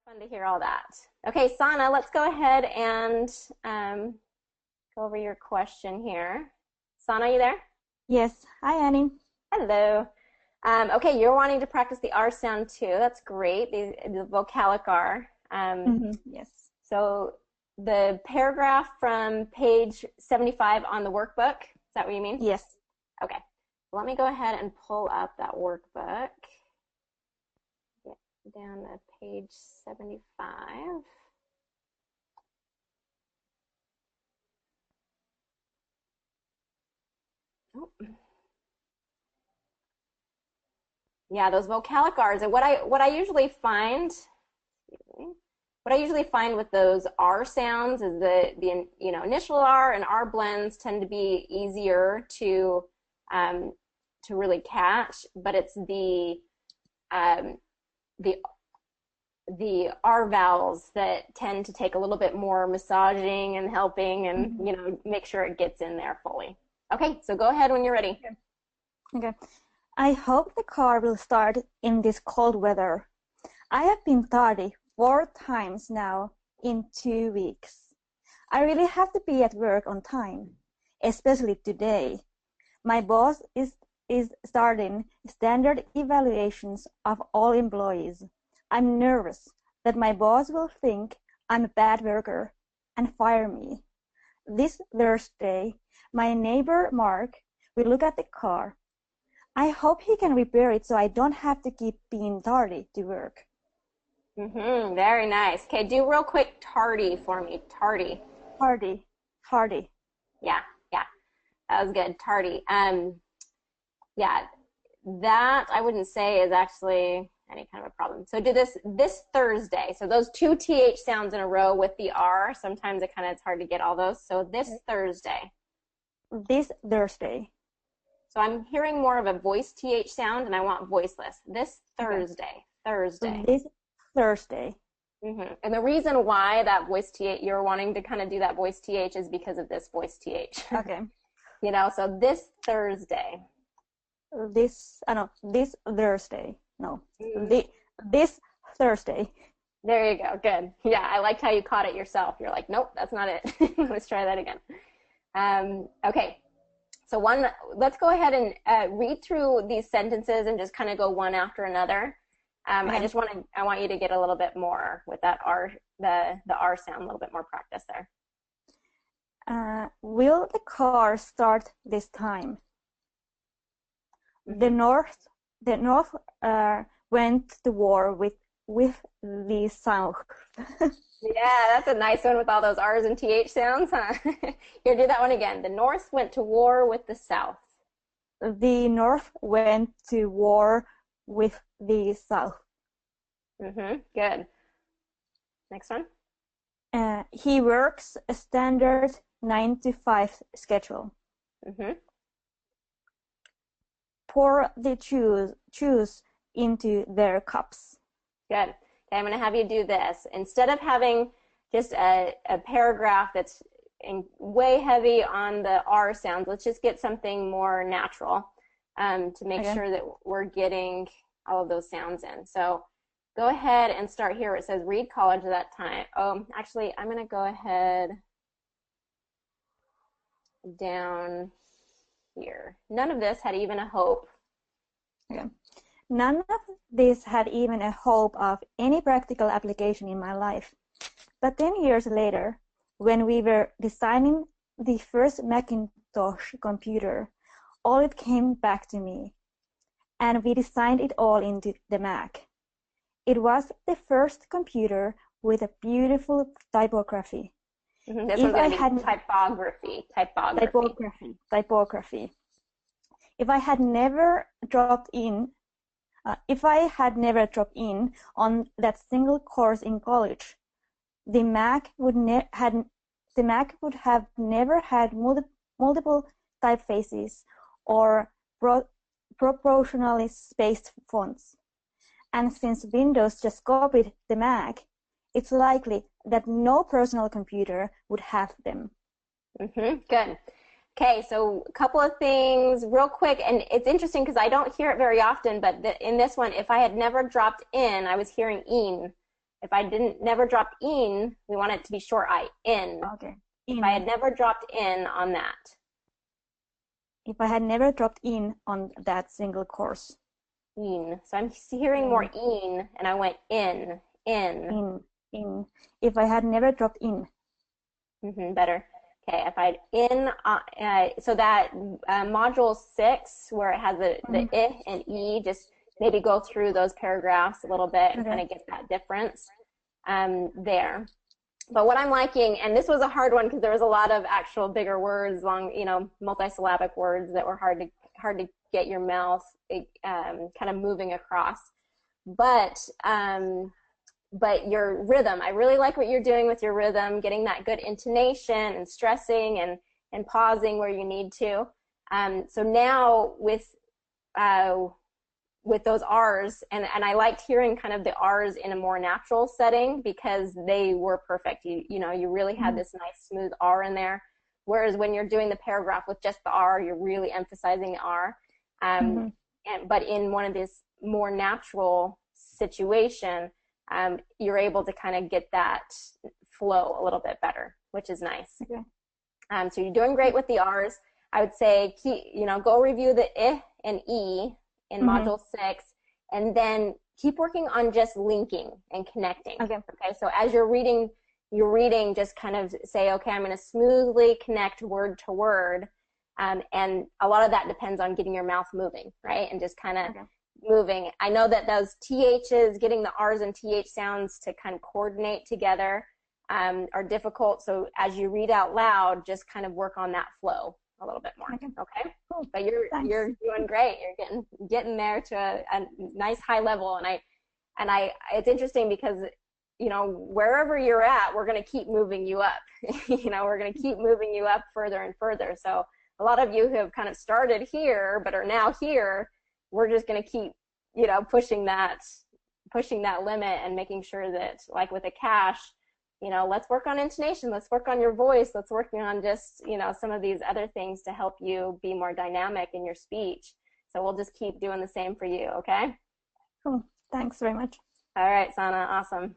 Fun to hear all that. Okay, Sana, let's go ahead and go over your question here. Sana, are you there? Yes. Hi, Annie. Hello. Okay, you're wanting to practice the R sound too. That's great. The Vocalic R. Yes. So the paragraph from page 75 on the workbook, is that what you mean? Yes. Okay. Let me go ahead and pull up that workbook. Get down to page 75. Oh. Yeah, those vocalic R's. And what I usually find, what I usually find with those R sounds is the initial R and R blends tend to be easier to really catch, but it's the R vowels that tend to take a little bit more massaging and helping and make sure it gets in there fully. Okay, so go ahead when you're ready. Okay. I hope the car will start in this cold weather. I have been tardy 4 times now in 2 weeks. I really have to be at work on time, especially today. My boss is starting standard evaluations of all employees. I'm nervous that my boss will think I'm a bad worker and fire me. This Thursday, my neighbor Mark will look at the car. I hope he can repair it so I don't have to keep being tardy to work. Very nice. Okay, do real quick tardy for me. Tardy. Tardy. Yeah. That was good. Tardy. Yeah, that I wouldn't say is actually any kind of a problem. So do this Thursday. So those 2 TH sounds in a row with the R, sometimes it's hard to get all those. So this Thursday. This Thursday. So I'm hearing more of a voice TH sound, and I want voiceless. This Thursday. Thursday. This Thursday. And the reason why that voice TH, you're wanting to kind of do that voice TH is because of this voice TH. Okay. So this Thursday. This Thursday. No. This Thursday. There you go. Good. Yeah, I liked how you caught it yourself. You're like, nope, that's not it. Let's try that again. Okay. So let's go ahead and read through these sentences and just kind of go one after another. I want you to get a little bit more with that R, the R sound, a little bit more practice there. Will the car start this time? The North went to war with the South. Yeah, that's a nice one with all those R's and TH sounds, huh? Here, do that one again. The North went to war with the South. The North went to war with the South. Good. Next one. He works a standard 9 to 5 schedule. Pour the juice into their cups. Good. Okay, I'm going to have you do this. Instead of having just a paragraph that's way heavy on the R sounds, let's just get something more natural to make sure that we're getting all of those sounds in. So go ahead and start here where it says read college at that time. Oh, actually, I'm going to go ahead down here. None of this had even a hope. Okay. None of this had even a hope of any practical application in my life. But 10 years later, when we were designing the first Macintosh computer, all it came back to me. And we designed it all into the Mac. It was the first computer with a beautiful typography. This one's going to be typography. Typography. If I had never dropped in on that single course in college, the Mac would have never had multiple typefaces or proportionally spaced fonts. And since Windows just copied the Mac, it's likely that no personal computer would have them. Good. Okay, so a couple of things real quick, and it's interesting because I don't hear it very often, but in this one, if I had never dropped in, I was hearing "een." If I never dropped in, we want it to be short I, in. Okay. If I had never dropped in on that. If I had never dropped in on that single course. In. So I'm hearing more in, and I went in. In. If I had never dropped in. Better. Okay, if I'd in, so that module 6, where it has the I and E, just maybe go through those paragraphs a little bit and kind of get that difference there. But what I'm liking, and this was a hard one because there was a lot of actual bigger words, long, multisyllabic words that were hard to get your mouth kind of moving across. But your rhythm, I really like what you're doing with your rhythm, getting that good intonation and stressing and pausing where you need to. So now with those R's, and I liked hearing kind of the R's in a more natural setting because they were perfect. You really had this nice smooth R in there. Whereas when you're doing the paragraph with just the R, you're really emphasizing the R. But in one of this more natural situation, you're able to kind of get that flow a little bit better, which is nice. Okay. So you're doing great with the R's. I would say, go review the I and E in module 6, and then keep working on just linking and connecting. Okay. So as you're reading, just kind of say, okay, I'm going to smoothly connect word to word. And a lot of that depends on getting your mouth moving, right? And just kind of moving. I know that those THs, getting the R's and TH sounds to kind of coordinate together are difficult. So as you read out loud, just kind of work on that flow a little bit more. Okay. Cool. But you're doing great. You're getting there to a nice high level. And it's interesting because, wherever you're at, we're going to keep moving you up. We're going to keep moving you up further and further. So a lot of you who have kind of started here, but are now here, we're just going to keep, pushing that limit and making sure that, like with a cache, let's work on intonation, let's work on your voice, let's work on just, some of these other things to help you be more dynamic in your speech. So we'll just keep doing the same for you, okay? Cool. Thanks very much. All right, Sana, awesome.